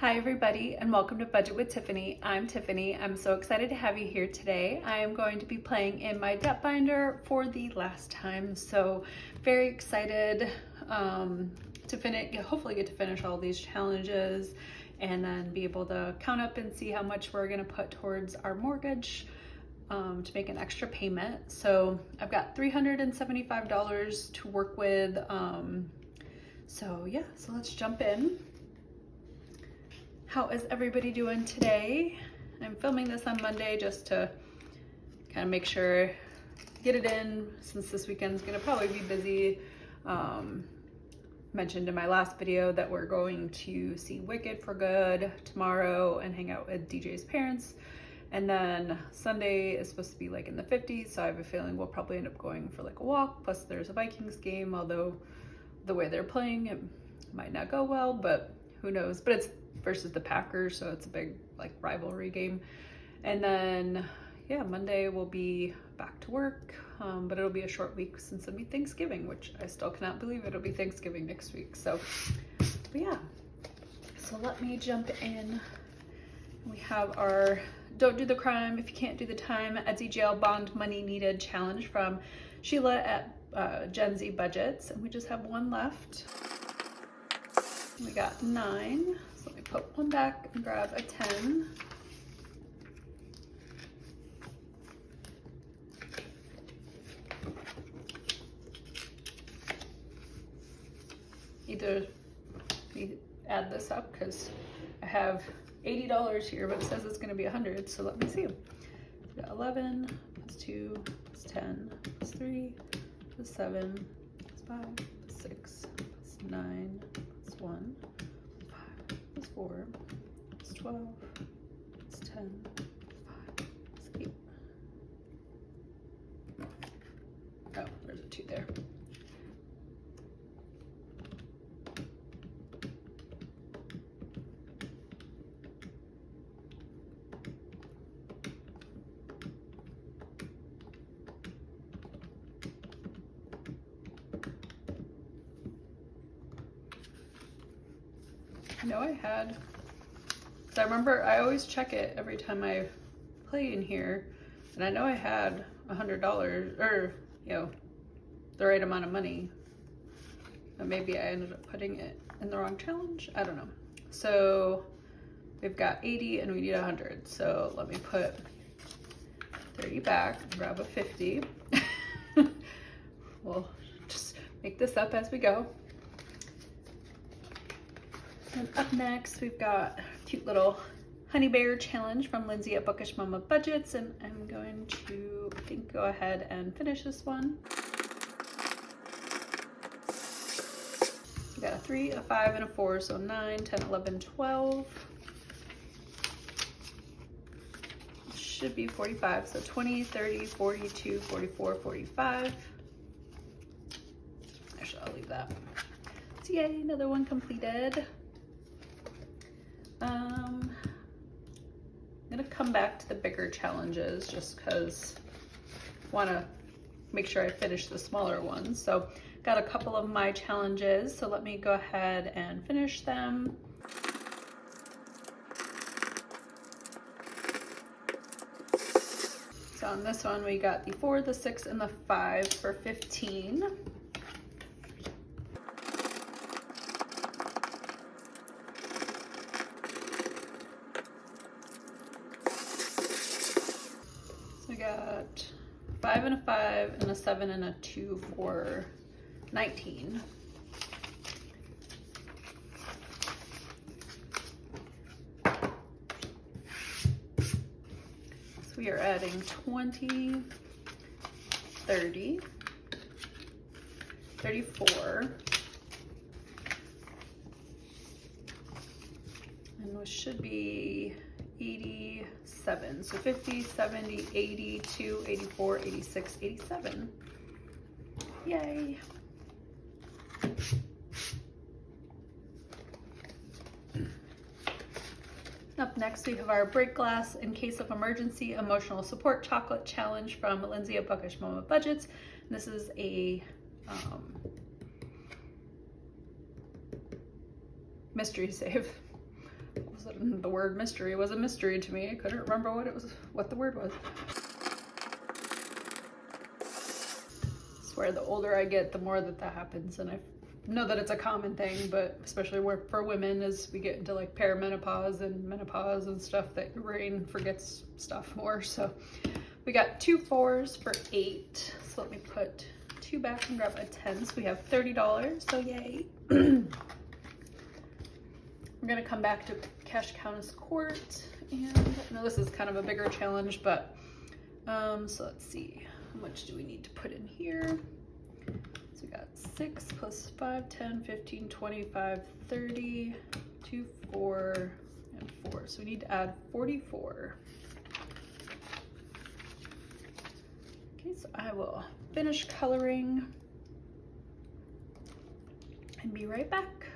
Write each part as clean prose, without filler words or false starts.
Hi everybody and welcome to Budget with Tiffany. I'm Tiffany. I'm so excited to have you here today. I am going to be playing in my debt binder for the last time, so very excited to hopefully get to finish all these challenges and then be able to count up and see how much we're going to put towards our mortgage to make an extra payment. So I've got $375 to work with. So let's jump in. How is everybody doing today? I'm filming this on Monday just to kind of make sure, get it in since this weekend's gonna probably be busy. Mentioned in my last video that we're going to see Wicked for good tomorrow and hang out with DJ's parents. And then Sunday is supposed to be like in the 50s, so I have a feeling we'll probably end up going for like a walk. Plus there's a Vikings game, although the way they're playing, it might not go well, but who knows. But it's versus the Packers, so it's a big like rivalry game. And then Monday we'll be back to work, but it'll be a short week since it'll be Thanksgiving, which I still cannot believe it'll be Thanksgiving next week. So so let me jump in. We have our Don't Do the Crime If You Can't Do the Time, Etsy Jail Bond Money Needed challenge from Sheila at Gen Z Budgets, and we just have one left. We got 9, so let me put one back and grab a 10. Either add this up because I have $80 here, but it says it's going to be 100, so let me see. We got 11 plus 2 plus 10 plus 3 plus 7 plus 5 plus 6 plus 9 plus 1 plus 5 plus 4 plus 12 plus 10 5 plus 8. Oh, there's a 2 there. I know I had, because I remember I always check it every time I play in here, and I know I had $100 or the right amount of money, but maybe I ended up putting it in the wrong challenge. I don't know. So we've got 80 and we need 100, so let me put 30 back and grab a 50. We'll just make this up as we go. And up next, we've got a cute little honey bear challenge from Lindsay at Bookish Mama Budgets, and I'm going to, I think, go ahead and finish this one. We got a 3, a 5, and a 4, so 9, 10, 11, 12. Should be 45, so 20, 30, 42, 44, 45. Actually, I'll leave that. So yay, another one completed. I'm gonna come back to the bigger challenges just because I want to make sure I finish the smaller ones. So got a couple of my challenges, so let me go ahead and finish them. So on this one we got the 4, the 6, and the 5 for 15. We got 5 and a 5 and a 7 and a 2 for 19. So we are adding 20, 30, 34, and we should be 87, so 50, 70, 82, 84, 86, 87. Yay. Up next, we have our break glass in case of emergency emotional support chocolate challenge from Lindsay at Bookish Mama Budgets. And this is a mystery save. the word mystery was a mystery to me. I couldn't remember what the word was. I swear the older I get, the more that happens, and I know that it's a common thing, but especially for women, as we get into like perimenopause and menopause and stuff, that your brain forgets stuff more. So we got 2 4s for 8. So let me put 2 back and grab a 10. So we have $30, so yay. We're gonna come back to Cache Countess Court, and I know this is kind of a bigger challenge, but so let's see, how much do we need to put in here? So we got 6 plus 5, 10, 15, 25, 30, 2, 4, and 4. So we need to add 44. Okay, so I will finish coloring and be right back.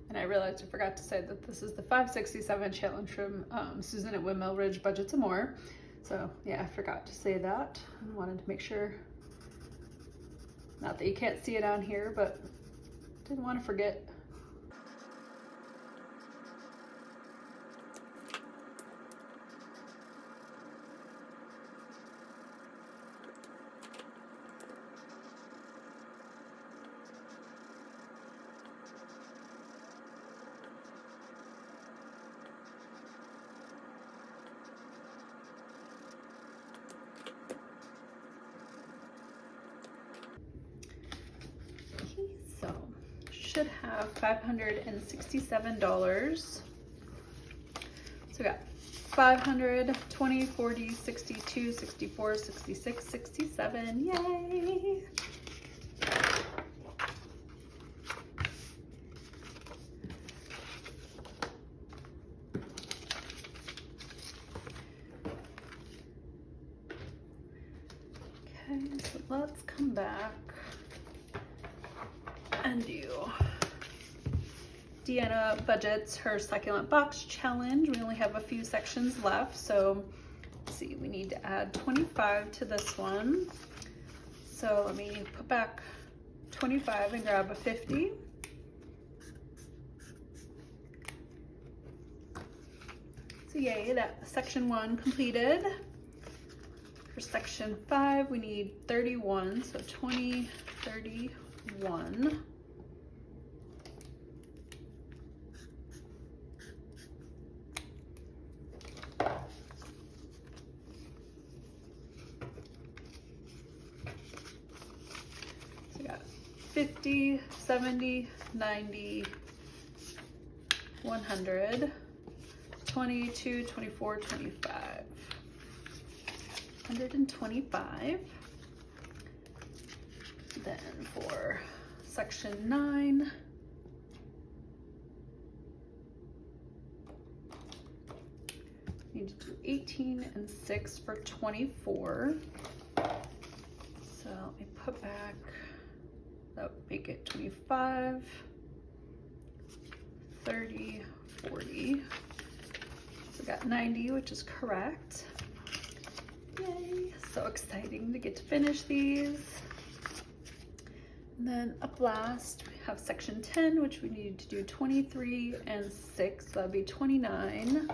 And I realized I forgot to say that this is the 567 challenge from Susan at Windmill Ridge Budgets and More. So yeah, I forgot to say that. I wanted to make sure, not that you can't see it on here, but didn't want to forget. So should have $567. So we got 500, 20, 40, 62, 64, 66, 67. Yay! Okay, so let's come back and do Deanna Budgets her succulent box challenge. We only have a few sections left, so let's see, we need to add 25 to this one. So let me put back 25 and grab a 50. So yay, that section 1 completed. For section 5, we need 31, so 20, 31. So we got 50, 70, 90, 100, 22, 24, 25. 125. Then for section 9, we need to do 18 and 6 for 24. So let me put back, that would make it 25, 30, 40. So we got 90, which is correct. Yay, so exciting to get to finish these. And then up last, we have section 10, which we need to do 23 and 6, so that'll be 29.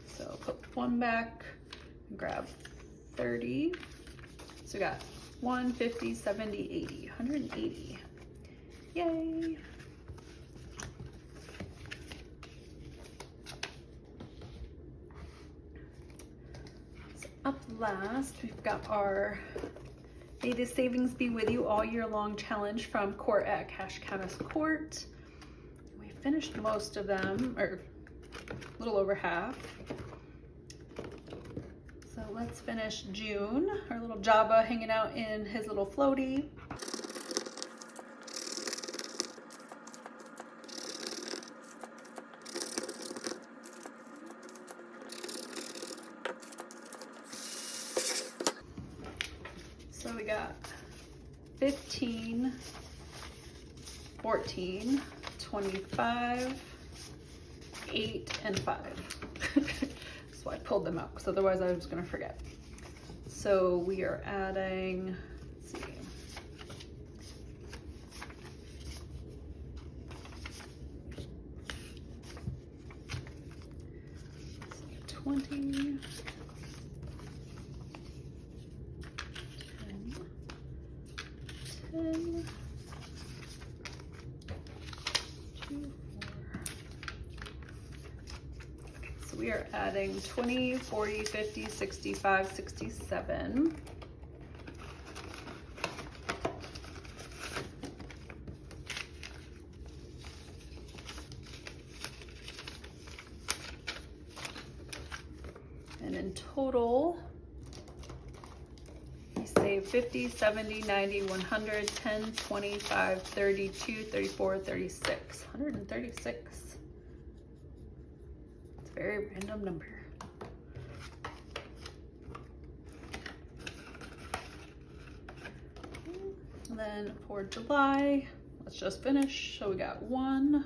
So put 1 back and grab 30. So we got 1, 50, 70, 80, 180. Yay. Up last, we've got our May the Savings Be With You All Year Long challenge from Court at Cache Countess Court. We finished most of them, or a little over half. So let's finish June, our little Jabba hanging out in his little floaty. So we got 15, 14, 25, 8, and 5. Just why I pulled them out, because otherwise I was gonna forget. So we are adding, let's see. Let's see, 20. 10, 2, 4. Okay, so we are adding 20, 40, 50, 65, 67. And in total, 50, 70, 90, 100, 10, 25, 32, 34, 36. 136. It's a very random number. And then for July, let's just finish. So we got 1.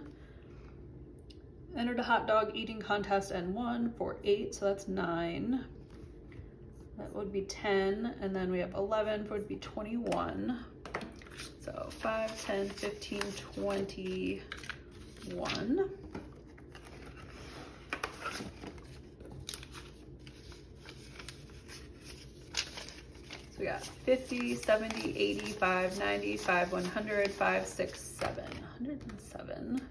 Entered a hot dog eating contest and won for 8, so that's 9. That would be 10, and then we have 11 would be 21. So 5, 10, 15, 21. So we got 50, 70, 85, 95, 100, 5, 6, 7. 107.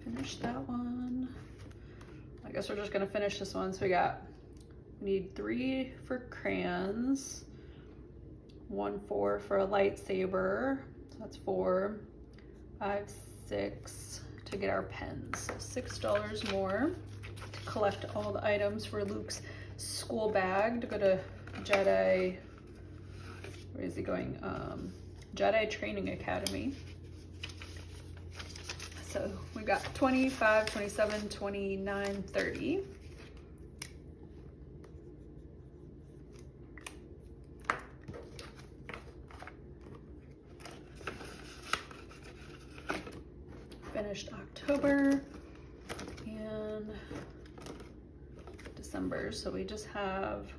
Finish that one. I guess we're just gonna finish this one. So we need 3 for crayons, 1, 4 for a lightsaber. So that's 4, 5, 6 to get our pens. So $6 more to collect all the items for Luke's school bag to go to Jedi, where is he going? Jedi Training Academy. So we got 25, 27, 29, 30. Finished October and December. So we just have,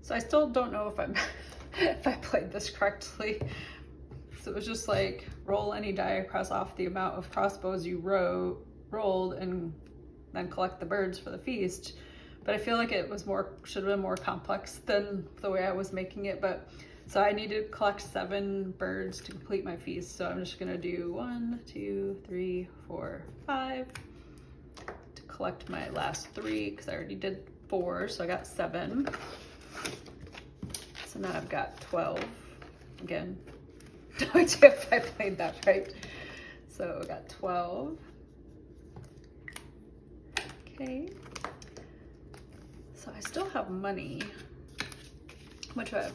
so I still don't know if if I played this correctly. So it was just like roll any die across off the amount of crossbows you rolled and then collect the birds for the feast. But I feel like it was should have been more complex than the way I was making it. But so I need to collect 7 birds to complete my feast. So I'm just gonna do 1, 2, 3, 4, 5 to collect my last 3 because I already did 4, so I got 7. So now I've got 12. Again, no idea if I played that right. So I got 12. Okay. So I still have money. How much do I have?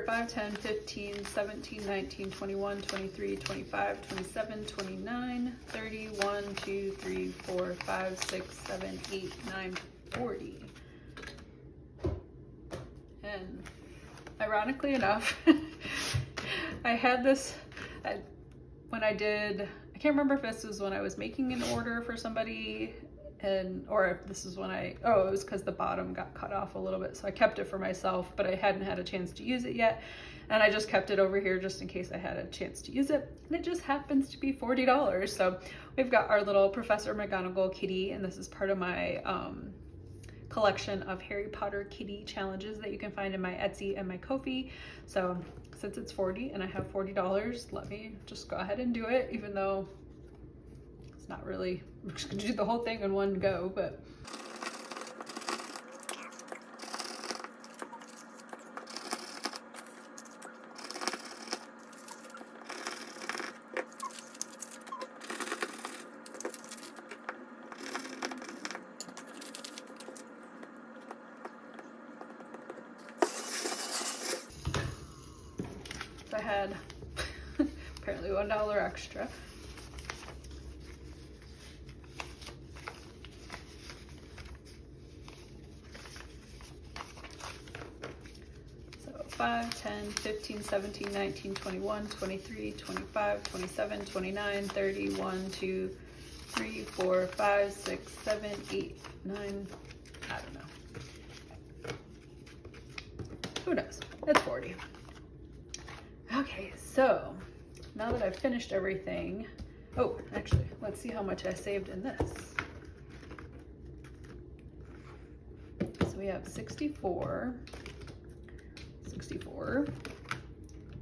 5, 10, 15, 17, 19, 21, 23, 25, 27, 29, 30, 1, 2, 3, 4, 5, 6, 7, 8, 9, 40. And ironically enough, I had this, when I can't remember if this was when I was making an order for somebody or if this is when it was because the bottom got cut off a little bit. So I kept it for myself, but I hadn't had a chance to use it yet. And I just kept it over here just in case I had a chance to use it. And it just happens to be $40. So we've got our little Professor McGonagall kitty, and this is part of my collection of Harry Potter kitty challenges that you can find in my Etsy and my Ko-fi. So since it's 40 and I have $40, let me just go ahead and do it, even though it's not really, I'm just gonna do the whole thing in one go, but. I had apparently $1 extra. So 5, 10, 15, 17, 19, 21, 23, 25, 27, 29, 30, 1, 2, 3, 4, 5, 6, 7, 8, 9, I don't know. Who knows? It's 40. Okay, so now that I've finished everything, oh, actually, let's see how much I saved in this. So we have 64,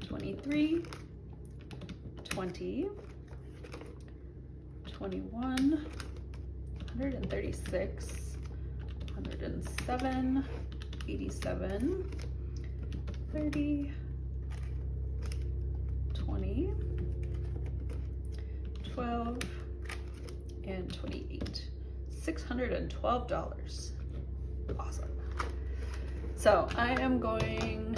23, 20, 21, 136, 107, 87, 30, 20, 12, and 28. $612. Awesome. So I am going,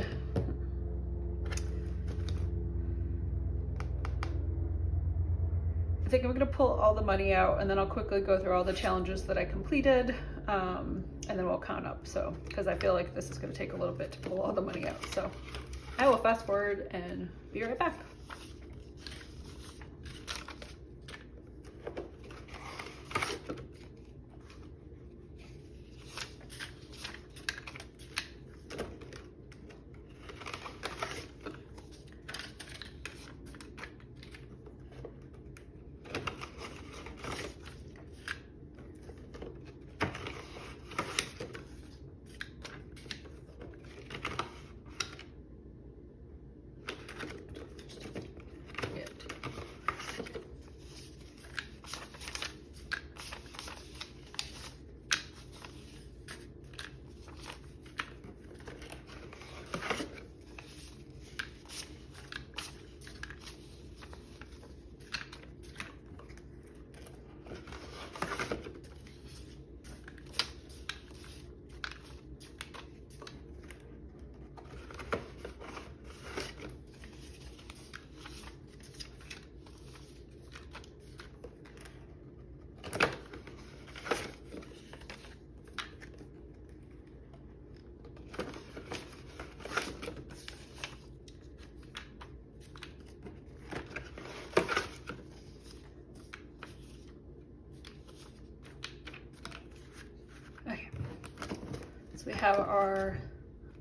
I think I'm gonna pull all the money out and then I'll quickly go through all the challenges that I completed, and then we'll count up. So, because I feel like this is gonna take a little bit to pull all the money out. So I will fast forward and be right back. We have our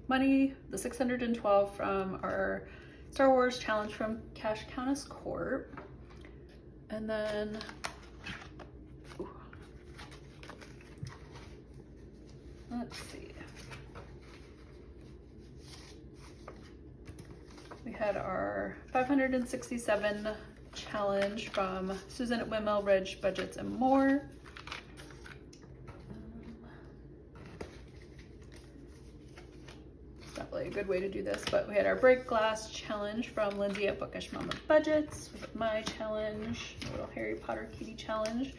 money, the 612 from our Star Wars challenge from Cash Countess Corp. And then, let's see. We had our 567 challenge from Susan at Windmill Ridge Budgets and More. A good way to do this, but we had our break glass challenge from Lindsay at Bookish Mama Budgets. We have my challenge, little Harry Potter kitty challenge.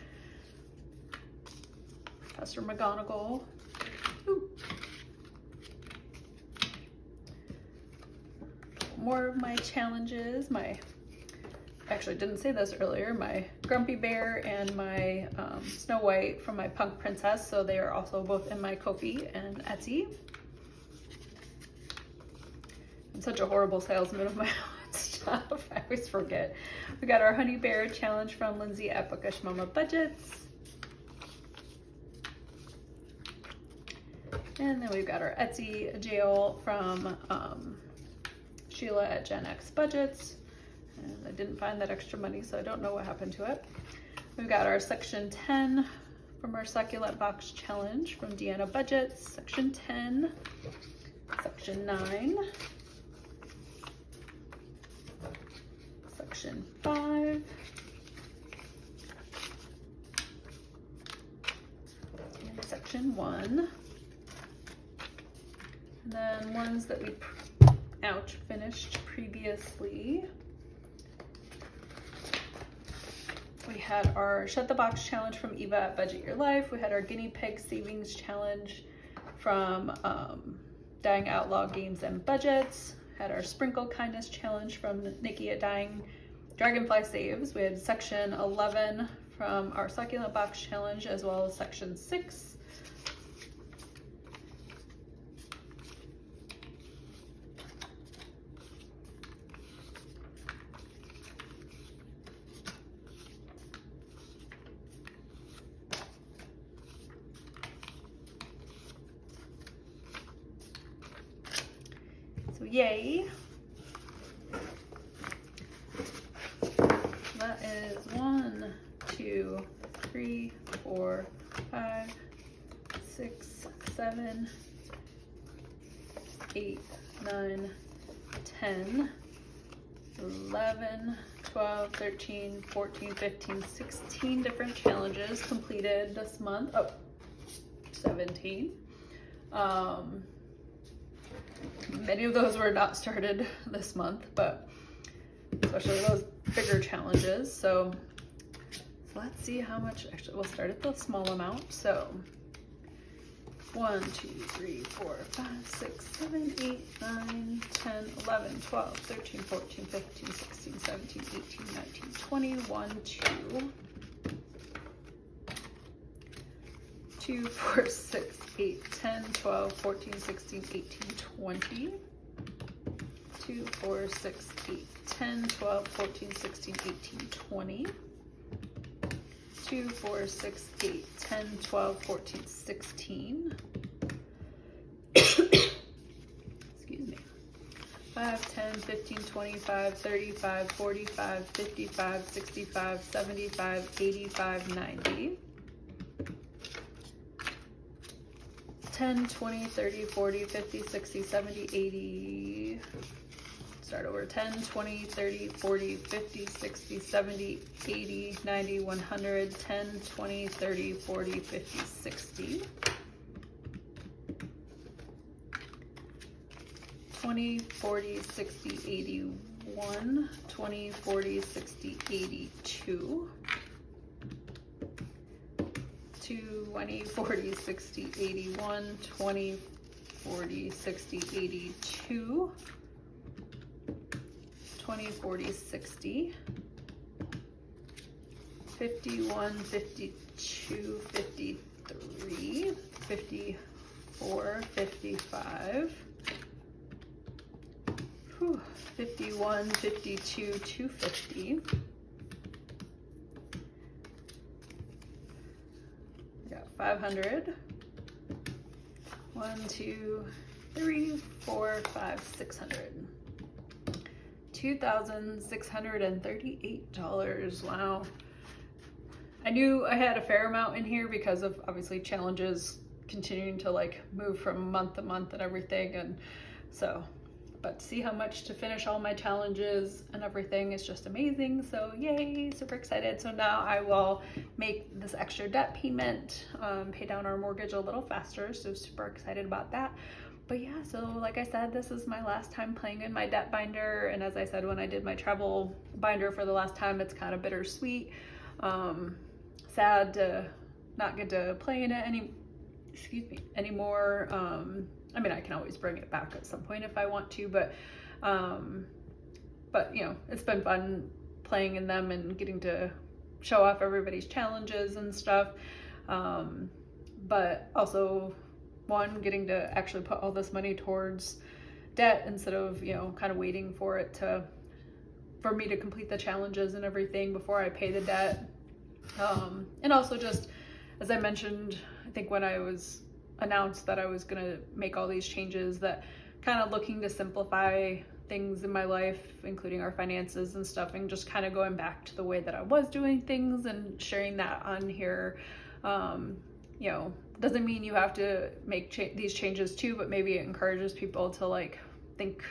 Professor McGonagall. Ooh. More of my challenges. Actually didn't say this earlier, my Grumpy Bear and my Snow White from my Punk Princess. So they are also both in my Ko-fi and Etsy. I'm such a horrible salesman of my own stuff. I always forget. We got our Honey Bear challenge from Lindsay at Bookish Mama Budgets. And then we've got our Etsy jail from Sheila at Gen X Budgets. And I didn't find that extra money, so I don't know what happened to it. We've got our Section 10 from our Succulent Box Challenge from Deanna Budgets. Section 10, Section 9. Section 5, and Section 1, and then ones that we finished previously. We had our Shut the Box challenge from Eva at Budget Your Life. We had our Guinea Pig Savings challenge from Dying Outlaw Games and Budgets. Had our Sprinkle Kindness challenge from Nikki at Dying Dragonfly Saves. We had Section 11 from our Succulent Box challenge, as well as Section 6. yay. That is 1, 2, 3, 4, 5, 6, 7, 8, 9, 10, 11, 12, 13, 14, 15, 16 different challenges completed this month. Oh, 17. Many of those were not started this month, but especially those bigger challenges. So let's see how much. Actually, we'll start at the small amount. So 1, 2, 3, 4, 5, 6, 7, 8, 9, 10, 11, 12, 13, 14, 15, 16, 17, 18, 19, 20, 1, 2, 4, 6, 8, 10, 12, 14, 16, 18, 20. 2, 4, 6, 8, 10, 12, 14, 16, 18, 20. 2, 4, 6, 8, 10, 12, 14, 16. Excuse me. 5, 10, 15, 25, 35, 45, 55, 65, 75, 85, 90. 10, 20, 30, 40, 50, 60, 70, 80. Start over. 10, 20, 30, 40, 50, 60, 70, 80, 90, 100. 10, 20, 30, 40, 50, 60. 20, 40, 60, 81. 20, 40, 60, 82. 20, 40, 60, 81. 20, 40, 60, 82. 20, 40, 60, 51, 52, 53, 54, 55, 51, 52, 250. I got 500. 1, 2, 3, 4, 5, 600. $2,638. Wow. I knew I had a fair amount in here because of obviously challenges continuing to like move from month to month and everything, and so but to see how much to finish all my challenges and everything is just amazing. So yay, super excited. So now I will make this extra debt payment, pay down our mortgage a little faster, so super excited about that. But yeah, so like I said, this is my last time playing in my debt binder. And as I said, when I did my travel binder for the last time, it's kind of bittersweet. Sad to not get to play in it anymore. I mean, I can always bring it back at some point if I want to, but you know, it's been fun playing in them and getting to show off everybody's challenges and stuff. But also, one, getting to actually put all this money towards debt instead of, you know, kind of waiting for me to complete the challenges and everything before I pay the debt. And also just, as I mentioned, I think when I was announced that I was going to make all these changes, that kind of looking to simplify things in my life, including our finances and stuff, and just kind of going back to the way that I was doing things and sharing that on here. You know, doesn't mean you have to make these changes too, but maybe it encourages people to like think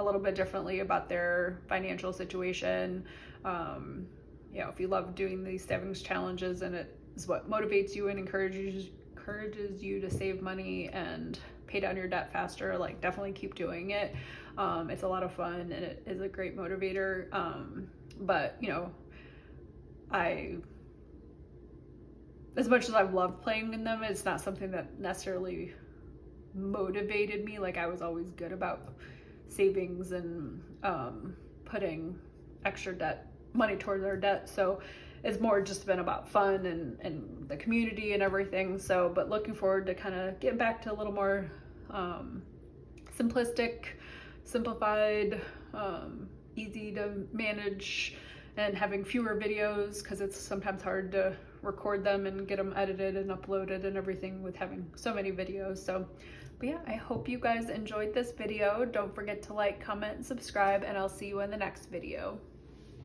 a little bit differently about their financial situation. You know, if you love doing these savings challenges and it is what motivates you and encourages you to save money and pay down your debt faster, like definitely keep doing it. It's a lot of fun and it is a great motivator. But you know, as much as I've loved playing in them, it's not something that necessarily motivated me. Like I was always good about savings and putting extra money towards our debt. So it's more just been about fun and the community and everything. So, but looking forward to kind of getting back to a little more simplified, easy to manage and having fewer videos because it's sometimes hard to record them and get them edited and uploaded and everything with having so many videos. So, but yeah, I hope you guys enjoyed this video. Don't forget to like, comment, and subscribe, and I'll see you in the next video.